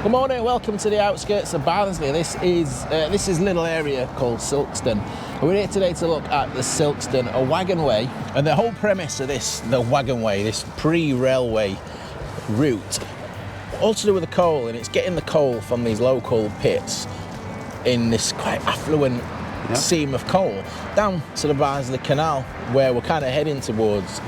Good morning, welcome to the outskirts of Barnsley. This is a little area called Silkstone. We're here today to look at the Silkstone Waggonway, and the whole premise of this, the Waggonway, this pre-railway route, all to do with the coal, and it's getting the coal from these local pits in this quite affluent seam of coal down to the Barnsley Canal, where we're kind of heading towards.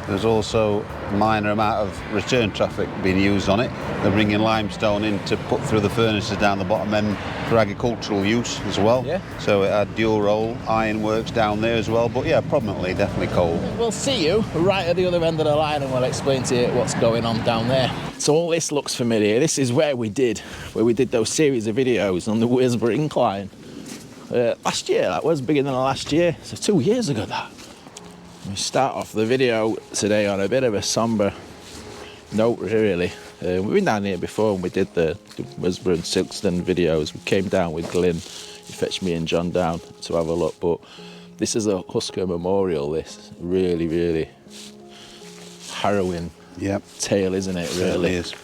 There's also a minor amount of return traffic being used on it. They're bringing limestone in to put through the furnaces down the bottom end for agricultural use as well. So it had dual role, ironworks down there as well. But yeah, prominently, definitely coal. We'll see you right at the other end of the line and we'll explain to you what's going on down there. So all this looks familiar. This is where we did those series of videos on the Wobbly incline. Last year, that was beginning of last year. So 2 years ago that. We start off the video today on a bit of a sombre note, really. We've been down here before and we did the Wobbly and Silkstone videos. We came down with Glyn. He fetched me and John down to have a look. But this is a Huskar memorial, this. Really, really harrowing tale, isn't it, really? It is.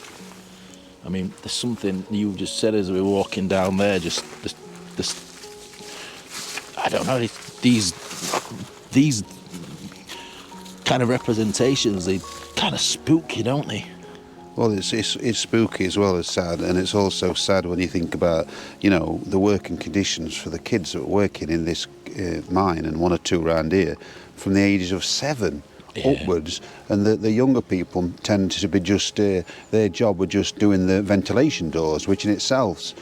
I mean, there's something you just said as we were walking down there, just I don't know, these kind of representations, they kind of spooky, don't they? Well, it's spooky as well as sad, and it's also sad when you think about, you know, the working conditions for the kids that were working in this mine, and one or two around here, from the ages of 7 upwards, and the younger people tend to be just, their job were just doing the ventilation doors, which in itself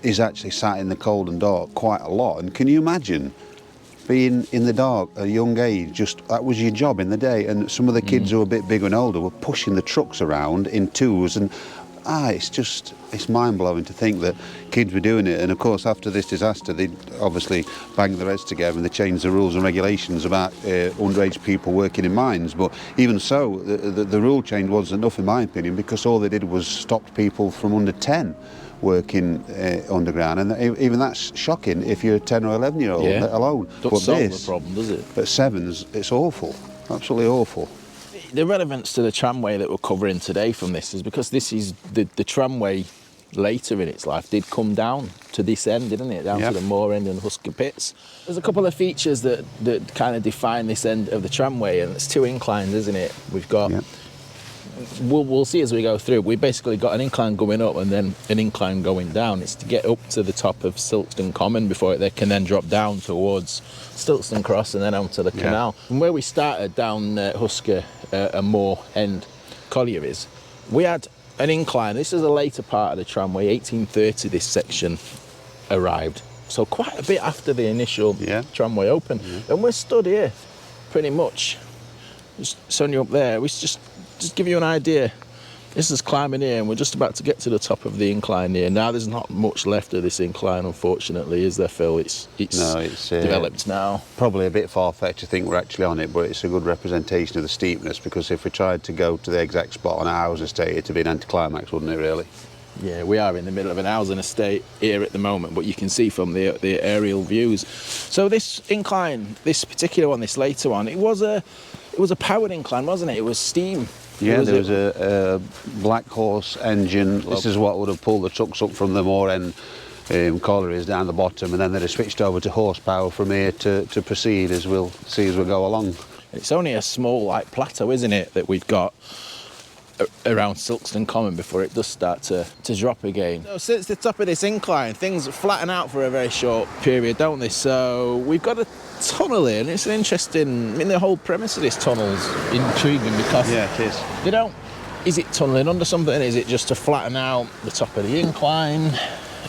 is actually sat in the cold and dark quite a lot. And can you imagine being in the dark at a young age, just that was your job in the day, and some of the kids who were a bit bigger and older were pushing the trucks around in twos, and it's mind-blowing to think that kids were doing it. And of course, after this disaster, they obviously banged their heads together and they changed the rules and regulations about underage people working in mines. But even so, the rule change wasn't enough, in my opinion, because all they did was stop people from under 10 working underground, and even that's shocking if you're a 10 or 11-year-old, let alone. Don't solve the problem, does it? At 7s, it's awful, absolutely awful. The relevance to the tramway that we're covering today from this is because this is the tramway later in its life did come down to this end, didn't it? Down to the Moor end and Huskar Pits. There's a couple of features that kind of define this end of the tramway, and it's 2 inclines, isn't it? We've got we'll see as we go through. We basically got an incline going up and then an incline going down. It's to get up to the top of Silkstone Common before they can then drop down towards Silkstone Cross and then onto the canal. From where we started down Huskar and Moor end collieries, we had an incline. This is a later part of the tramway. 1830 this section arrived, so quite a bit after the initial tramway opened. And we're stood here pretty much, just showing you up there. We just give you an idea. This is climbing here and we're just about to get to the top of the incline here. Now there's not much left of this incline, unfortunately, is there, Phil? It's developed now. Probably a bit far-fetched to think we're actually on it, but it's a good representation of the steepness, because if we tried to go to the exact spot on a housing estate, it'd be an anticlimax, wouldn't it, really? Yeah, we are in the middle of an housing estate here at the moment, but you can see from the aerial views. So this incline, this particular one, this later one, it was a powered incline, wasn't it? It was steam. Yeah, there was a black horse engine. This is what would have pulled the trucks up from the Moor end collieries down the bottom, and then they'd have switched over to horsepower from here to proceed, as we'll see as we go along. It's only a small plateau, isn't it, that we've got around Silkstone Common before it does start to drop again. So since the top of this incline, things flatten out for a very short period, don't they? So we've got a tunnel here, and it's an interesting, I mean, the whole premise of this tunnel's intriguing because it is. They don't, is it tunnelling under something? Is it just to flatten out the top of the incline?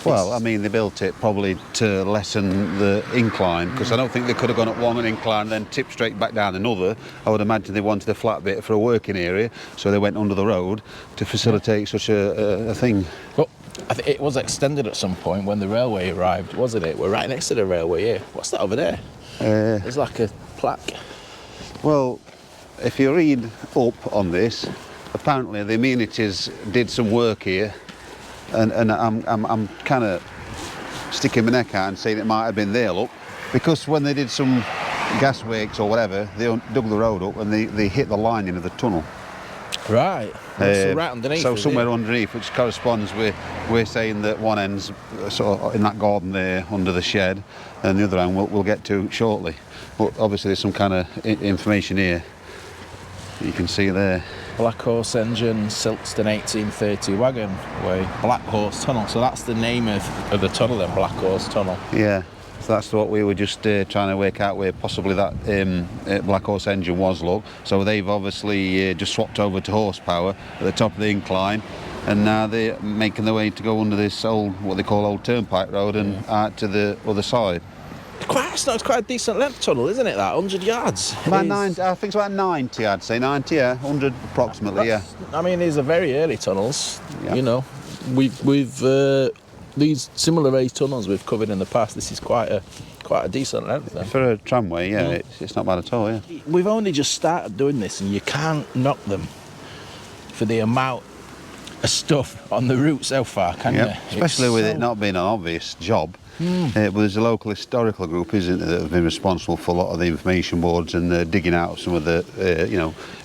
Well, I mean, they built it probably to lessen the incline, because I don't think they could have gone up one incline and then tipped straight back down another. I would imagine they wanted a flat bit for a working area, so they went under the road to facilitate such a thing. Well, I think it was extended at some point when the railway arrived, wasn't it? We're right next to the railway here. What's that over there? There's like a plaque. Well, if you read up on this, apparently the amenities did some work here. And I'm kind of sticking my neck out and saying it might have been their luck, because when they did some gas works or whatever, they dug the road up and they hit the lining of the tunnel. Right. So right underneath. So somewhere underneath, which corresponds with, we're saying that one end's sort of in that garden there under the shed, and the other end we'll get to shortly. But obviously there's some kind of information here that you can see there. Black Horse Engine, Silkstone 1830 Waggonway, Black Horse Tunnel. So that's the name of the tunnel then, Black Horse Tunnel. Yeah. So that's what we were just trying to work out where possibly that Black Horse Engine was, look. So they've obviously just swapped over to horsepower at the top of the incline, and now they're making their way to go under this old, what they call old turnpike road, and out to the other side. It's quite a decent length tunnel, isn't it, that? 100 yards? About 90, I think it's about 90, I'd say. 90, yeah. 100 approximately, yeah. I mean, these are very early tunnels, Yeah. you know. We've these similar age tunnels we've covered in the past, this is quite a decent length then. For a tramway, yeah, it's not bad at all, yeah. We've only just started doing this, and you can't knock them for the amount of stuff on the route so far, can you? Especially with it not being an obvious job. But there's a local historical group, isn't there, that have been responsible for a lot of the information boards and digging out some of the,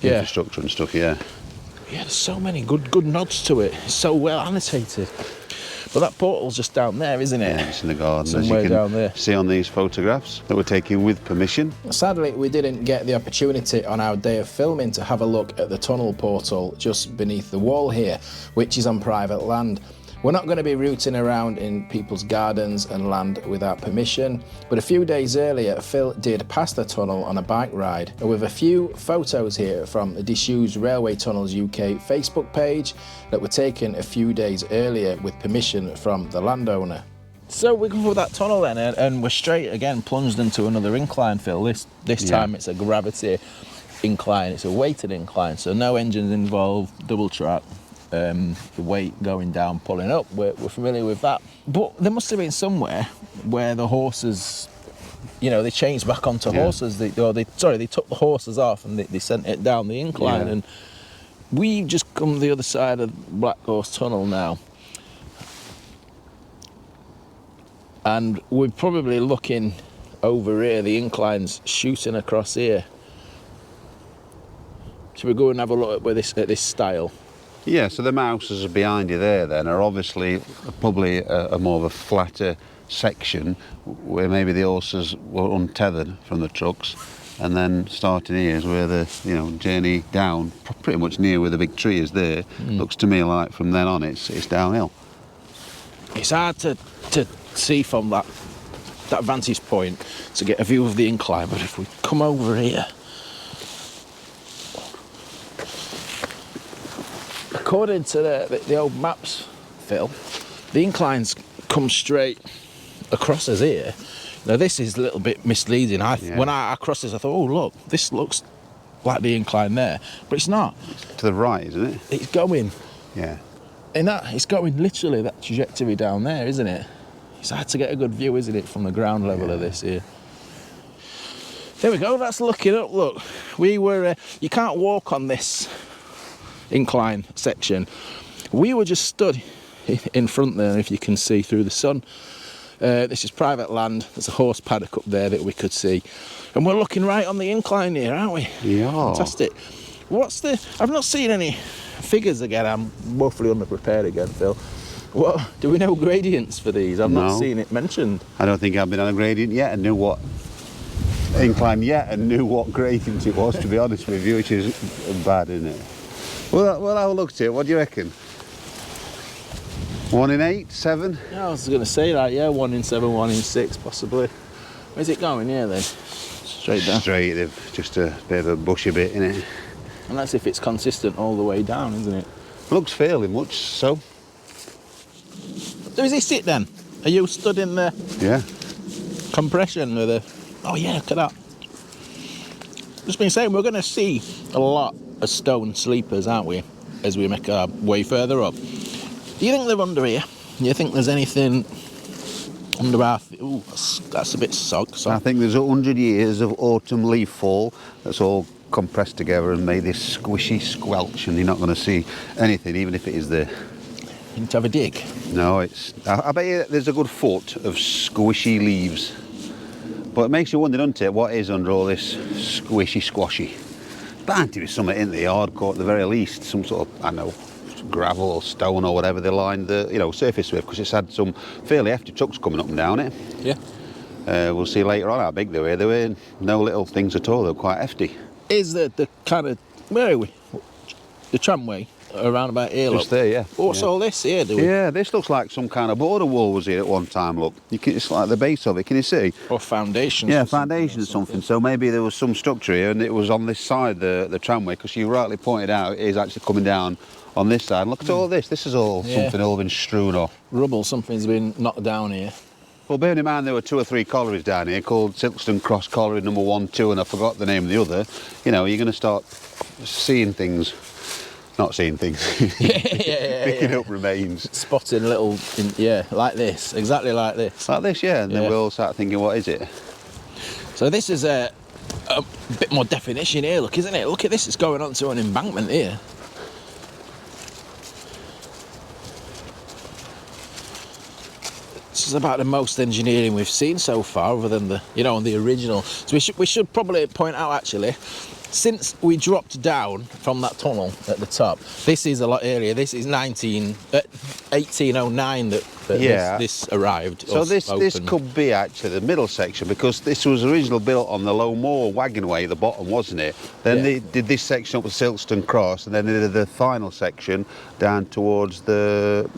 infrastructure and stuff, yeah. Yeah, there's so many good nods to it. It's so well annotated. But that portal's just down there, isn't it? Yeah, it's in the garden, somewhere as you can down there. see on these photographs that we're taking with permission. Sadly, we didn't get the opportunity on our day of filming to have a look at the tunnel portal just beneath the wall here, which is on private land. We're not going to be rooting around in people's gardens and land without permission, but a few days earlier Phil did pass the tunnel on a bike ride, and with a few photos here from the Disused Railway Tunnels UK Facebook page that were taken a few days earlier with permission from the landowner. So we come through that tunnel then, and we're straight again plunged into another incline, Phil. This time it's a gravity incline, it's a weighted incline, so no engines involved, double track. The weight going down, pulling up, we're familiar with that. But there must have been somewhere where the horses, they changed back onto horses. They took the horses off and they sent it down the incline. And we've just come the other side of Black Horse Tunnel now. And we're probably looking over here, the incline's shooting across here. Should we go and have a look at this style? Yeah, so the mouses are behind you there then are obviously probably a more of a flatter section where maybe the horses were untethered from the trucks, and then starting here is where the journey down, pretty much near where the big tree is there. Looks to me like from then on it's downhill. It's hard to see from that vantage point to get a view of the incline, but if we come over here, according to the old maps, Phil, the inclines come straight across us here. Now this is a little bit misleading. When I crossed this, I thought, oh look, this looks like the incline there, but it's not. It's to the right, isn't it? It's going. Yeah. It's going literally that trajectory down there, isn't it? It's hard to get a good view, isn't it, from the ground level of this here. There we go. That's looking up. Look, we were. You can't walk on this incline section. We were just stood in front there, if you can see through the sun. This is private land. There's a horse paddock up there that we could see, and we're looking right on the incline here, aren't we? Yeah. Fantastic. I've not seen any figures again. I'm woefully underprepared again, Phil. What do we know gradients for these? I've not seen it mentioned. I don't think I've been on a gradient yet and knew what incline yet and knew what gradient it was, to be honest with you, which is bad, isn't it? Well, we'll have a look at it. What do you reckon? 1 in 8, 7? Yeah, I was going to say that, yeah, 1 in 7, 1 in 6, possibly. Where's it going here then? Straight down? Straight, they've just a bit of a bushy bit in it. And that's if it's consistent all the way down, isn't it? Looks fairly much so. So is this it then? Are you stood in the compression with the... Oh yeah, look at that. Just been saying, we're going to see a lot of stone sleepers, aren't we, as we make our way further up. Do you think they're under here? Do you think there's anything under our... Ooh, that's a bit sog. I think there's 100 years of autumn leaf fall that's all compressed together and made this squishy squelch, and you're not going to see anything, even if it is there. You need to have a dig. No, I bet you there's a good foot of squishy leaves. But it makes you wonder, doesn't it, what is under all this squishy squashy? bound to be something in the yard court at the very least, some sort of, I don't know, gravel or stone or whatever they lined the surface with, because it's had some fairly hefty trucks coming up and down it. Yeah. We'll see later on how big they were. They were no little things at all. They were quite hefty. Is the kind of, where are we? The tramway around about here. Just there, yeah. What's all this here? Yeah, this looks like some kind of border wall was here at one time. Look, it's like the base of it. Can you see? Or foundations. Yeah, foundations or something. So maybe there was some structure here, and it was on this side, the tramway, because you rightly pointed out it is actually coming down on this side. Look at all this. This is all something all been strewn off. Rubble. Something's been knocked down here. Well, bearing in mind there were 2 or 3 collieries down here called Silkstone Cross colliery number 1, 2, and I forgot the name of the other. You know, you're going to start seeing things. Not seeing things. Picking up remains. Spotting little, like this, exactly like this. Like this, yeah, and then we'll start thinking, what is it? So this is a bit more definition here, look, isn't it? Look at this, it's going on to an embankment here. This is about the most engineering we've seen so far, other than the, the original. So we should probably point out, actually, since we dropped down from that tunnel at the top, this is a lot earlier. This is 1809 that this arrived. So this could be actually the middle section, because this was originally built on the Moor Waggonway, the bottom, wasn't it? Then they did this section up to Silkstone Cross, and then they did the final section down towards the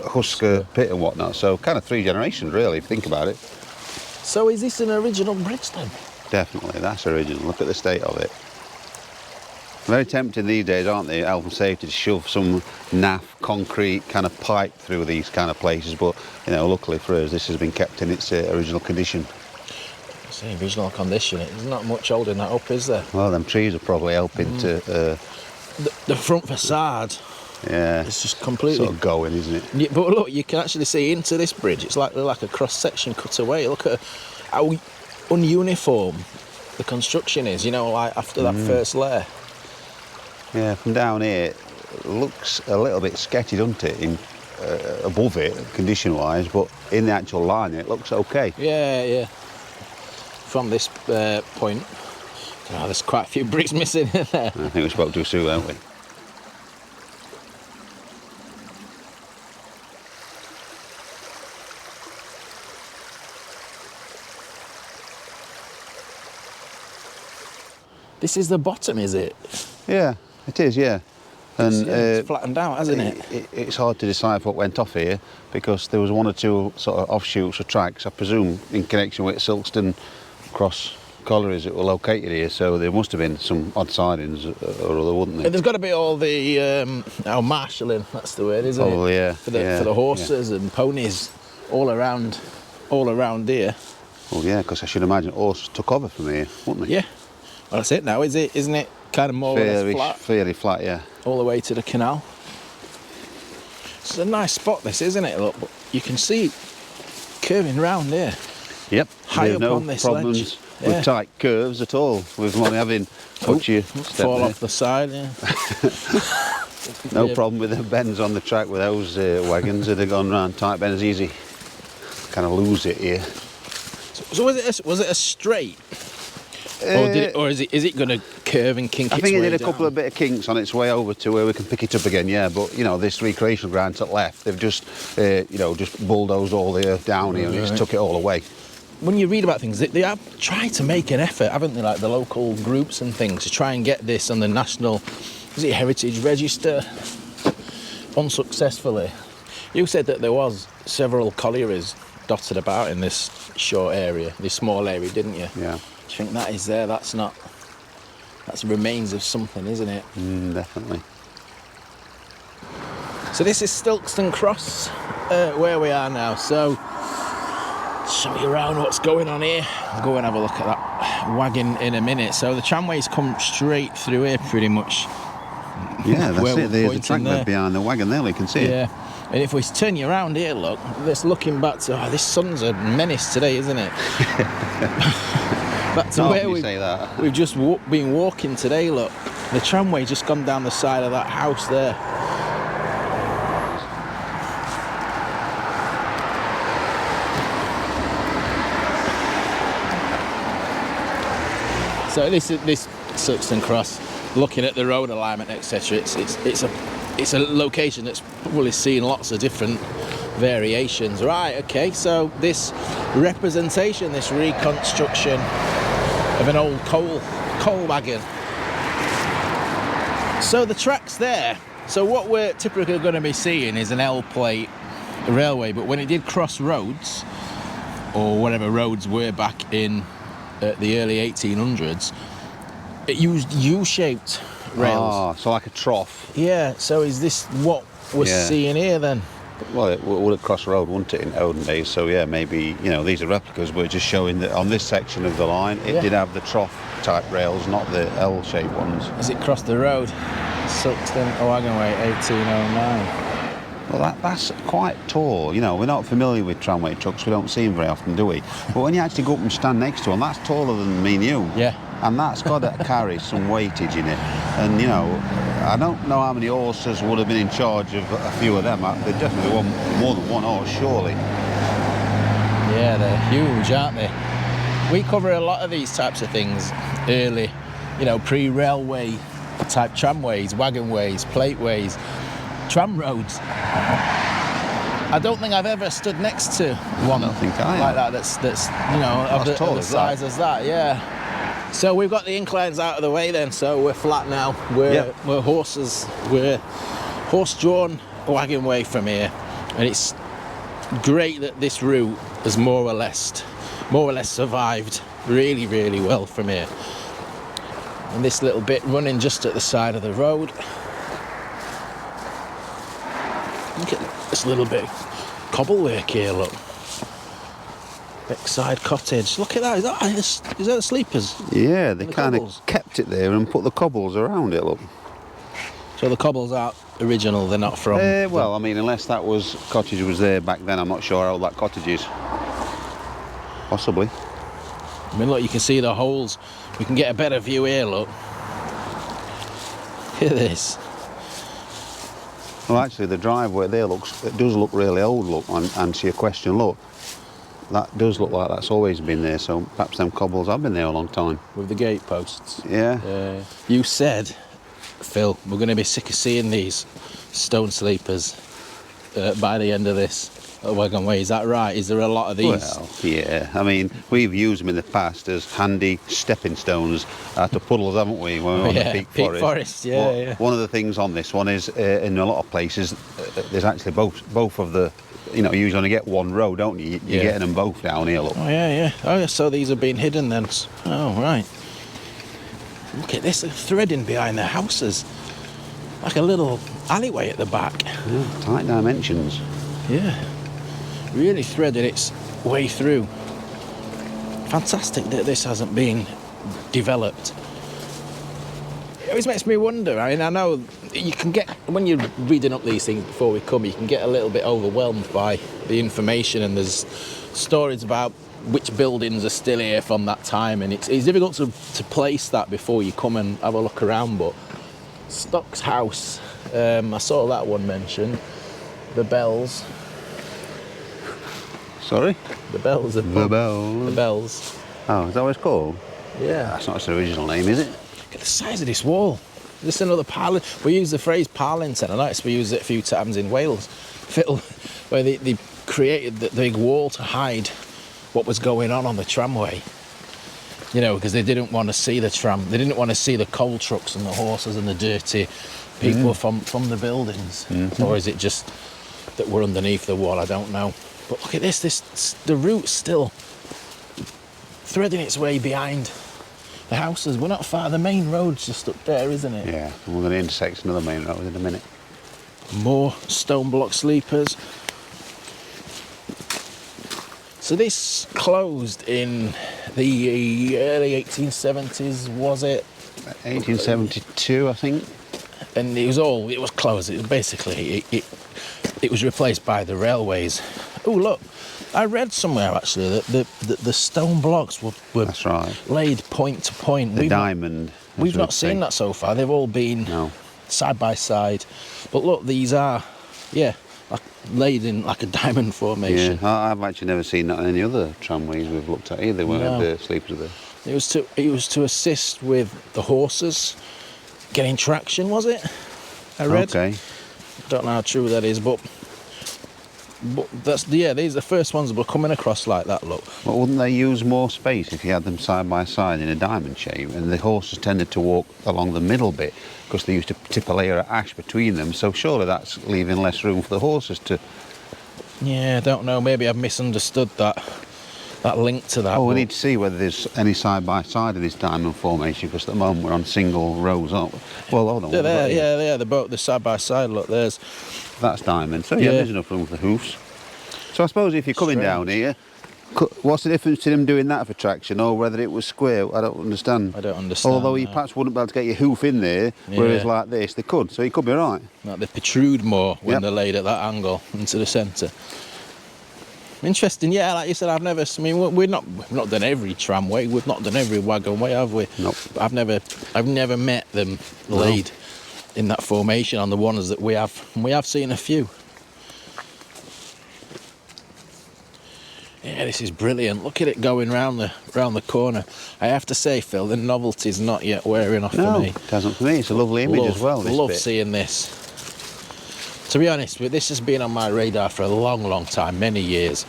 Huskar Pit and whatnot. So kind of 3 generations, really, if you think about it. So is this an original bridge then? Definitely, that's original. Look at the state of it. Very tempting these days, aren't they, health and safety, to shove some naff concrete kind of pipe through these kind of places, but luckily for us this has been kept in its original condition. See, original condition, there's not much holding that up, is there? Well, them trees are probably helping to... The front facade, it's just completely... sort of going, isn't it? Yeah, but look, you can actually see into this bridge, it's like a cross-section cut away. Look at how ununiform the construction is, like after that first layer. Yeah, from down here, it looks a little bit sketchy, doesn't it, above it, condition-wise, but in the actual line, it looks okay. Yeah. From this point, there's quite a few bricks missing in there. I think we spoke too soon, haven't we? This is the bottom, is it? Yeah, it is, yeah. And it's flattened out, hasn't it? It's hard to decide what went off here, because there was 1 or 2 sort of offshoots or tracks, I presume, in connection with Silkstone Cross collieries that were located here, so there must have been some odd sidings or other, wouldn't there? There's got to be all the marshaling, that's the word, isn't it? Oh, yeah. For the horses and ponies all around here. Well, yeah, because I should imagine horses took over from here, wouldn't they? Yeah. Well, that's it now, isn't it? Kind of more or less flat. Fairly flat, yeah. All the way to the canal. It's a nice spot, this, isn't it? Look, but you can see it curving round here. Yep. High up no on this problems ledge. with tight curves at all. With only having fall off the side. Yeah. No problem with the bends on the track with those wagons that have gone round tight bends easy. Kind of lose it here. So was it a straight? Or is it going to curve and kink its way I think it did a down? couple of bit of kinks on its way over to where we can pick it up again, yeah. But, this recreational ground to the left, they've just, just bulldozed all the earth down here and just took it all away. When you read about things, they have tried to make an effort, haven't they, like the local groups and things, to try and get this on the National Heritage Register, unsuccessfully. You said that there was several collieries dotted about in this short area, this small area, didn't you? Yeah. Do you think that is there? That's remains of something, isn't it? Definitely. So this is Silkstone Cross, where we are now. So, show you around what's going on here. I'll go and have a look at that wagon in a minute. So the tramways come straight through here, pretty much. Yeah, that's it. There's the track bed behind the wagon there. You can see it. Yeah. And if we turn you around here, look, just looking back to this sun's a menace today, isn't it? Back to where we've just been walking today, look. The tramway just gone down the side of that house there. So this Silkstone Cross, looking at the road alignment, etc., it's a location that's probably seen lots of different variations. Right, okay, so this representation, this reconstruction of an old coal wagon. So the track's there. So what we're typically going to be seeing is an L-plate railway, but when it did cross roads, or whatever roads were back in the early 1800s, it used U-shaped rails. Ah, so like a trough. Yeah, so is this what we're seeing here then? Well, it would have crossed road, wouldn't it, in olden days? So yeah, maybe, you know, these are replicas. We're just showing that on this section of the line, it did have the trough type rails, not the L-shaped ones. As it crossed the road, Silkstone Waggonway, 1809. Well, that's quite tall. You know, we're not familiar with tramway trucks. We don't see them very often, do we? But when you actually go up and stand next to one, that's taller than me and you. Yeah. And that's got to carry some weightage in it. And, you know, I don't know how many horses would have been in charge of a few of them. They definitely want more than one horse, surely. Yeah, they're huge, aren't they? We cover a lot of these types of things early, you know, pre-railway type tramways, wagonways, plateways, tramroads. I don't think I've ever stood next to one like that that's you know, of the size as that, yeah. So we've got the inclines out of the way then, so we're flat now. We're horse-drawn wagonway from here, and it's great that this route has more or less survived really, really well from here. And this little bit running just at the side of the road. Look at this little bit of cobble work here, look. Beckside Cottage. Look at that. Is that the sleepers? Yeah, they kind of kept it there and put the cobbles around it, look. So the cobbles aren't original, they're not from... well, I mean, unless that cottage was there back then, I'm not sure how old that cottage is. Possibly. I mean, look, you can see the holes. We can get a better view here, look. Look at this. Well, actually, the driveway there does look really old, look, and answer your question, look. That does look like that's always been there, so perhaps them cobbles have been there a long time. With the gate posts. Yeah. You said, Phil, we're going to be sick of seeing these stone sleepers by the end of this Waggonway. Is that right? Is there a lot of these? Well, yeah. I mean, we've used them in the past as handy stepping stones out of puddles, haven't we? When we were on the Peak Forest. Yeah. One of the things on this one is, in a lot of places, there's actually both of the... You know, you usually only get one row, don't you? You're getting them both down here, look. Oh, yeah. Oh, yeah, so these have been hidden then. Oh, right. Look at this, threading behind the houses. Like a little alleyway at the back. Yeah, tight dimensions. Yeah. Really threaded its way through. Fantastic that this hasn't been developed. It always makes me wonder. I mean, I know you can get, when you're reading up these things before we come, you can get a little bit overwhelmed by the information, and there's stories about which buildings are still here from that time, and it's difficult to place that before you come and have a look around. But Stock's house, I saw that one mentioned. The bells. Sorry? The bells. The bells. Oh, is that what it's called? Yeah. That's not its original name, is it? Look at the size of this wall. Is this another parlin? We use the phrase parlinton. I noticed we use it a few times in Wales, where they created the big wall to hide what was going on the tramway. You know, because they didn't want to see the tram. They didn't want to see the coal trucks and the horses and the dirty people from the buildings. Mm-hmm. Or is it just that we're underneath the wall? I don't know. But look at this. The route's still threading its way behind the houses. We're not far. The main road's just up there, isn't it? Yeah, and we're going to intersect another main road in a minute. More stone block sleepers. So this closed in the early 1870s, was it? 1872, I think. And it was closed. It was basically, it was replaced by the railways. Oh, look. I read somewhere actually that the stone blocks were That's right. laid point to point. The diamond. We've not seen that so far. They've all been side by side. But look, these are, like laid in like a diamond formation. Yeah, I've actually never seen that on any other tramways we've looked at either, where the sleepers are there. It was to assist with the horses getting traction, was it? I read. Okay. Don't know how true that is, but that's, yeah, these are the first ones that were coming across like that, look. But wouldn't they use more space if you had them side by side in a diamond shape? And the horses tended to walk along the middle bit because they used to tip a layer of ash between them, so surely that's leaving less room for the horses to... Yeah, I don't know, maybe I've misunderstood that link to that. Oh, we need to see whether there's any side by side of this diamond formation, because at the moment we're on single rows up. Well, hold on. They're there, yeah, they're both, they're side by side, look, there's... That's diamond, so yeah, there's enough room for the hoofs. So I suppose if you're coming down here, what's the difference to them doing that for traction, or whether it was square? I don't understand. I don't understand. Although you perhaps wouldn't be able to get your hoof in there, whereas like this, they could, so you could be right. Like they protrude more when they're laid at that angle into the centre. Interesting, yeah, like you said, I've never, we've not done every tramway, we've not done every waggonway, have we? Nope. I've never met them laid in that formation on the ones that we have. And we have seen a few. Yeah, this is brilliant. Look at it going round the corner. I have to say, Phil, the novelty's not yet wearing off for me. It hasn't for me. It's a lovely image as well. This love bit. seeing this. To be honest, this has been on my radar for a long, long time, many years.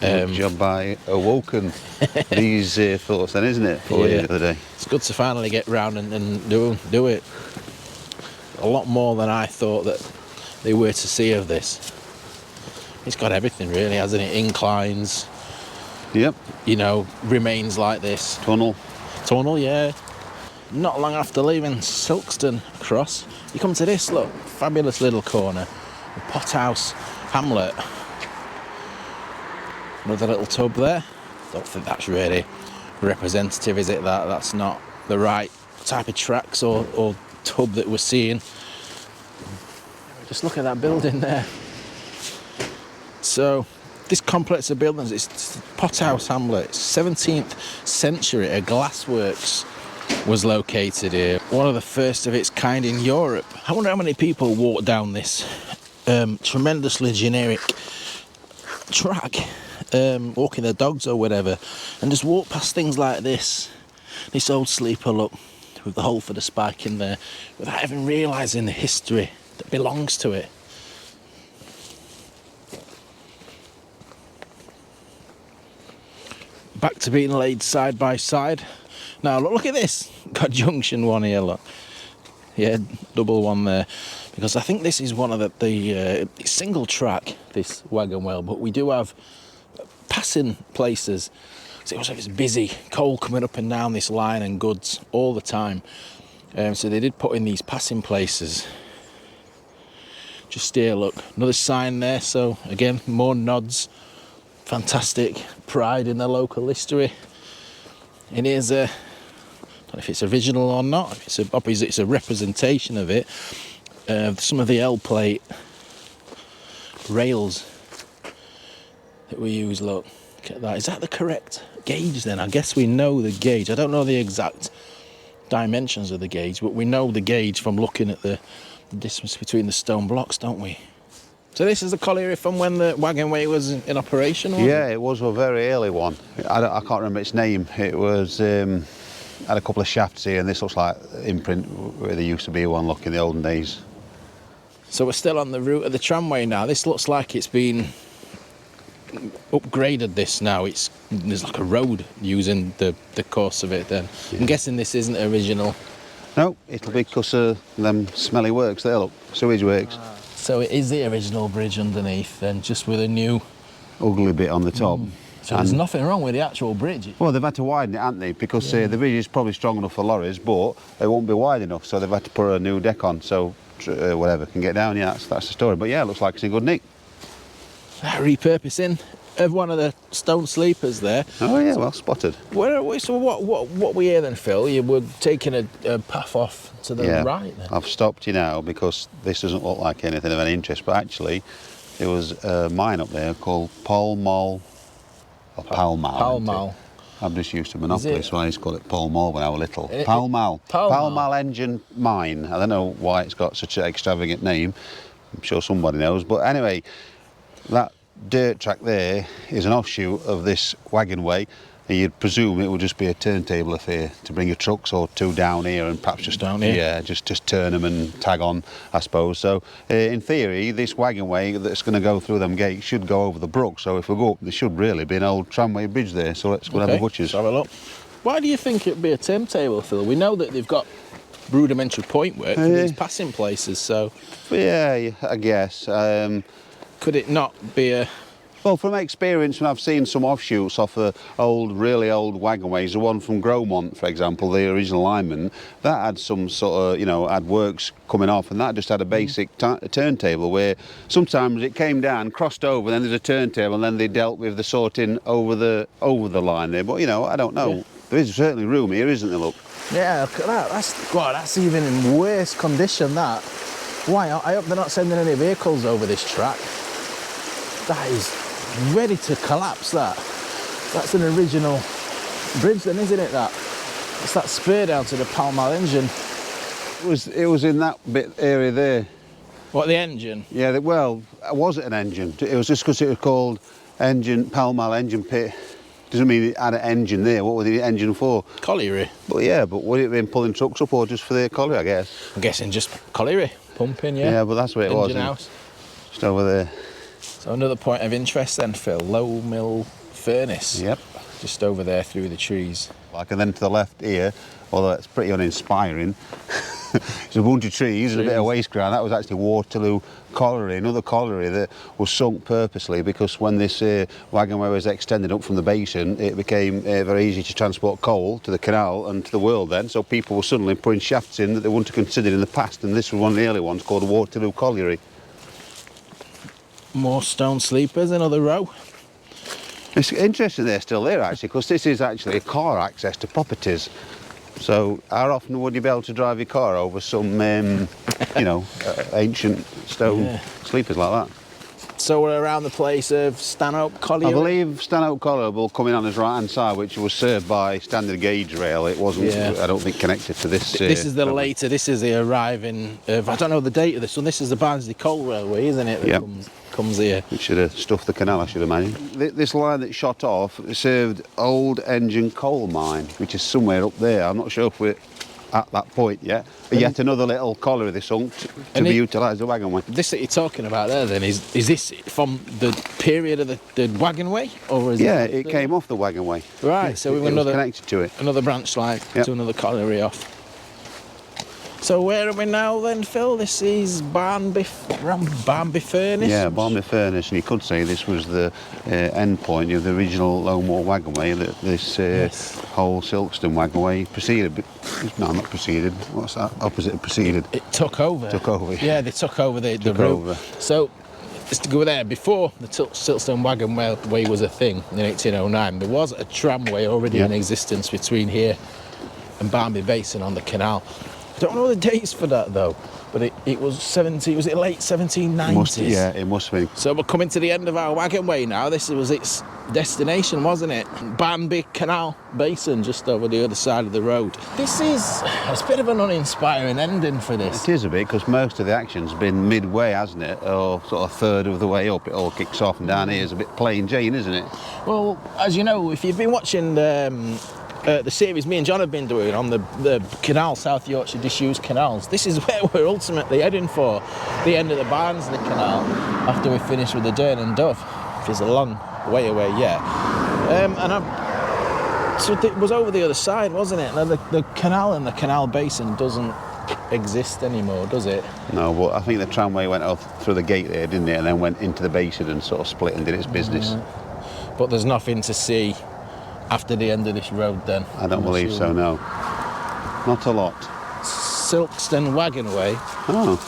Good job by Awoken these thoughts then, isn't it, for you the other day? It's good to finally get round and do it. A lot more than I thought that they were to see of this. It's got everything really, hasn't it? Inclines. Yep. You know, remains like this. Tunnel, yeah. Not long after leaving Silkstone Cross, you come to this, look, fabulous little corner. The Pothouse Hamlet. Another little tub there. Don't think that's really representative, is it? That's not the right type of tracks or tub that we're seeing. Just look at that building there. So, this complex of buildings, it's Pothouse Hamlet, 17th century, a glassworks was located here. One of the first of its kind in Europe. I wonder how many people walk down this tremendously generic track, walking their dogs or whatever, and just walk past things like this. This old sleeper, look, with the hole for the spike in there, without even realising the history that belongs to it. Back to being laid side by side. Now look at this, got junction one here, look. Yeah, double one there. Because I think this is one of the single track, this wagon wheel, but we do have passing places. So it looks like it's busy, coal coming up and down this line and goods all the time. So they did put in these passing places. Just here, look, another sign there, so again, more nods. Fantastic pride in the local history. And here's a, I don't know if it's original or not, it's a representation of it. Some of the L plate rails that we use, look at that. Is that the correct gauge then? I guess we know the gauge. I don't know the exact dimensions of the gauge, but we know the gauge from looking at the distance between the stone blocks, don't we? So this is the colliery from when the waggonway was in operation? Yeah, it was a very early one. I can't remember its name. It was had a couple of shafts here, and this looks like imprint where there used to be one, look, in the olden days. So we're still on the route of the tramway now. This looks like it's been upgraded this now. There's like a road using the course of it then. Yeah. I'm guessing this isn't original. No, it'll be because of them smelly works there, look, sewage works. So it is the original bridge underneath then, just with a new ugly bit on the top. So there's nothing wrong with the actual bridge? Well, they've had to widen it, haven't they? Because the bridge is probably strong enough for lorries, but it won't be wide enough, so they've had to put a new deck on, so whatever can get down. Yeah, that's the story. But yeah, it looks like it's in good nick. Repurposing of one of the stone sleepers there. Oh yeah, well spotted. So what we hear then, Phil? You were taking a path off to the right then? I've stopped you now because this doesn't look like anything of any interest, but actually there was a mine up there called Pall Mall. Pall Mall. I'm just used to Monopoly, so I used to call it Pall Mall when I was little. Pall Mall engine mine. I don't know why it's got such an extravagant name. I'm sure somebody knows, but anyway, that dirt track there is an offshoot of this waggonway, You'd presume it would just be a turntable affair to bring your trucks or two down here and perhaps just down here. Yeah, just turn them and tag on, I suppose. So in theory, this waggonway that's going to go through them gates should go over the brook. So if we go up, there should really be an old tramway bridge there. So let's go and have a butcher's. Let's have a look. Why do you think it'd be a turntable, Phil? We know that they've got rudimentary point work for these passing places, so... Yeah, I guess. Could it not be a... Well, from experience, when I've seen some offshoots off really old waggonways, the one from Gromont, for example, the original lineman, that had some sort of, had works coming off, and that just had a basic turntable where sometimes it came down, crossed over, then there's a turntable, and then they dealt with the sorting over the line there. But, I don't know. Yeah. There is certainly room here, isn't there, look? Yeah, look at that. That's even in worse condition, that. Why? I hope they're not sending any vehicles over this track. That is ready to collapse, that. That's an original bridge then, isn't it, that? It's that spur down to the Pall Mall engine. It was in that area there. What, the engine? Yeah, well, was it an engine? It was just because it was called Pall Mall engine pit. Doesn't mean it had an engine there. What was the engine for? Colliery. But yeah, but would it have been pulling trucks up or just for the colliery, I guess? I'm guessing just colliery, pumping, yeah. Yeah, but that's where it was. Engine house. Just over there. So another point of interest then, Phil, low mill furnace. Yep. Just over there through the trees. And then to the left here, although it's pretty uninspiring, there's a bunch of trees and a bit of waste ground. That was actually Waterloo Colliery, another colliery that was sunk purposely because when this waggonway was extended up from the basin, it became very easy to transport coal to the canal and to the world then, so people were suddenly putting shafts in that they wouldn't have considered in the past, and this was one of the early ones called Waterloo Colliery. More stone sleepers, another row. It's interesting they're still there actually, because this is actually a car access to properties. So how often would you be able to drive your car over some, ancient stone sleepers like that? So we're around the place of Stanhope Colliery? I believe Stanhope Colliery will come in on his right-hand side, which was served by standard gauge rail. It wasn't, I don't think, connected to this. This is this is the arriving of, I don't know the date of this one, this is the Barnsley Coal Railway, isn't it, that comes here? It should have stuffed the canal, I should imagine. This line that shot off served Old Engine Coal Mine, which is somewhere up there. I'm not sure if we're at that point yet. But yet another little colliery they sunk to be utilised, the waggonway. This that you're talking about there then, is this from the period of the waggonway? Or is it came off the waggonway. Right, yeah, so we was another connected to it. Another branch line to another colliery off. So where are we now then, Phil? This is Barnby Furnace? Yeah, Barnby Furnace, and you could say this was the end point of the original Moor waggonway, that this whole Silkstone Waggonway preceded. No, not preceded. What's that? Opposite of preceded. It took over. Took over. Yeah, they took over the route. So, just to go there, before the Silkstone Waggonway was a thing in 1809, there was a tramway already in existence between here and Barnby Basin on the canal. I don't know the dates for that though, but it was was it late 1790s? It must be. So we're coming to the end of our waggonway now. This was its destination, wasn't it? Barnby Canal Basin, just over the other side of the road. It's a bit of an uninspiring ending for this. It is a bit, because most of the action's been midway, hasn't it? Or sort of a third of the way up, it all kicks off, and down here is a bit plain Jane, isn't it? Well, as you know, if you've been watching the series me and John have been doing on the canal, South Yorkshire disused canals, this is where we're ultimately heading for, the end of the Barnsley Canal, after we finish with the Dern and Dove, which is a long way away yet. So it was over the other side, wasn't it? Now the canal and the canal basin doesn't exist anymore, does it? No, but I think the tramway went off through the gate there, didn't it, and then went into the basin and sort of split and did its business. But there's nothing to see after the end of this road then? I don't believe so, no. Not a lot. Silkstone Waggonway. Oh.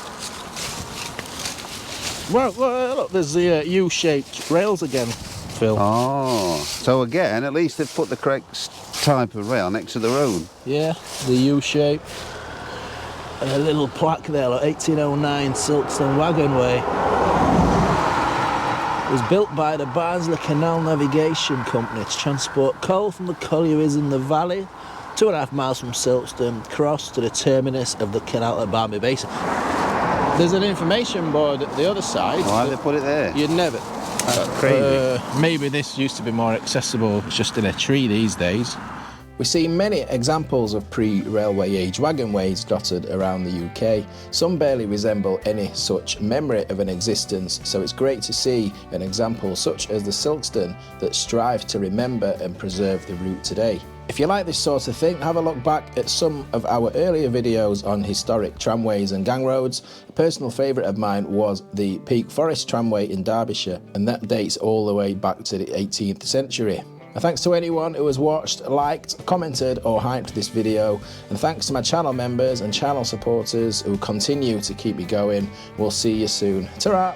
Well, look, there's the U-shaped rails again, Phil. Oh, so again, at least they've put the correct type of rail next to the road. Yeah, the U-shape. And a little plaque there, like 1809 Silkstone Waggonway. It was built by the Barnsley Canal Navigation Company to transport coal from the collieries in the valley, 2.5 miles from Silkstone Cross to the terminus of the canal at Barnby Basin. There's an information board at the other side. Why did they put it there? You'd never. That's crazy. Maybe this used to be more accessible. It's just in a tree these days. We see many examples of pre-railway age wagonways dotted around the UK. Some barely resemble any such memory of an existence, so it's great to see an example such as the Silkstone that strive to remember and preserve the route today. If you like this sort of thing, have a look back at some of our earlier videos on historic tramways and gang roads. A personal favourite of mine was the Peak Forest tramway in Derbyshire, and that dates all the way back to the 18th century. Thanks to anyone who has watched, liked, commented or hyped this video, and thanks to my channel members and channel supporters who continue to keep me going. We'll see you soon. Ta-ra!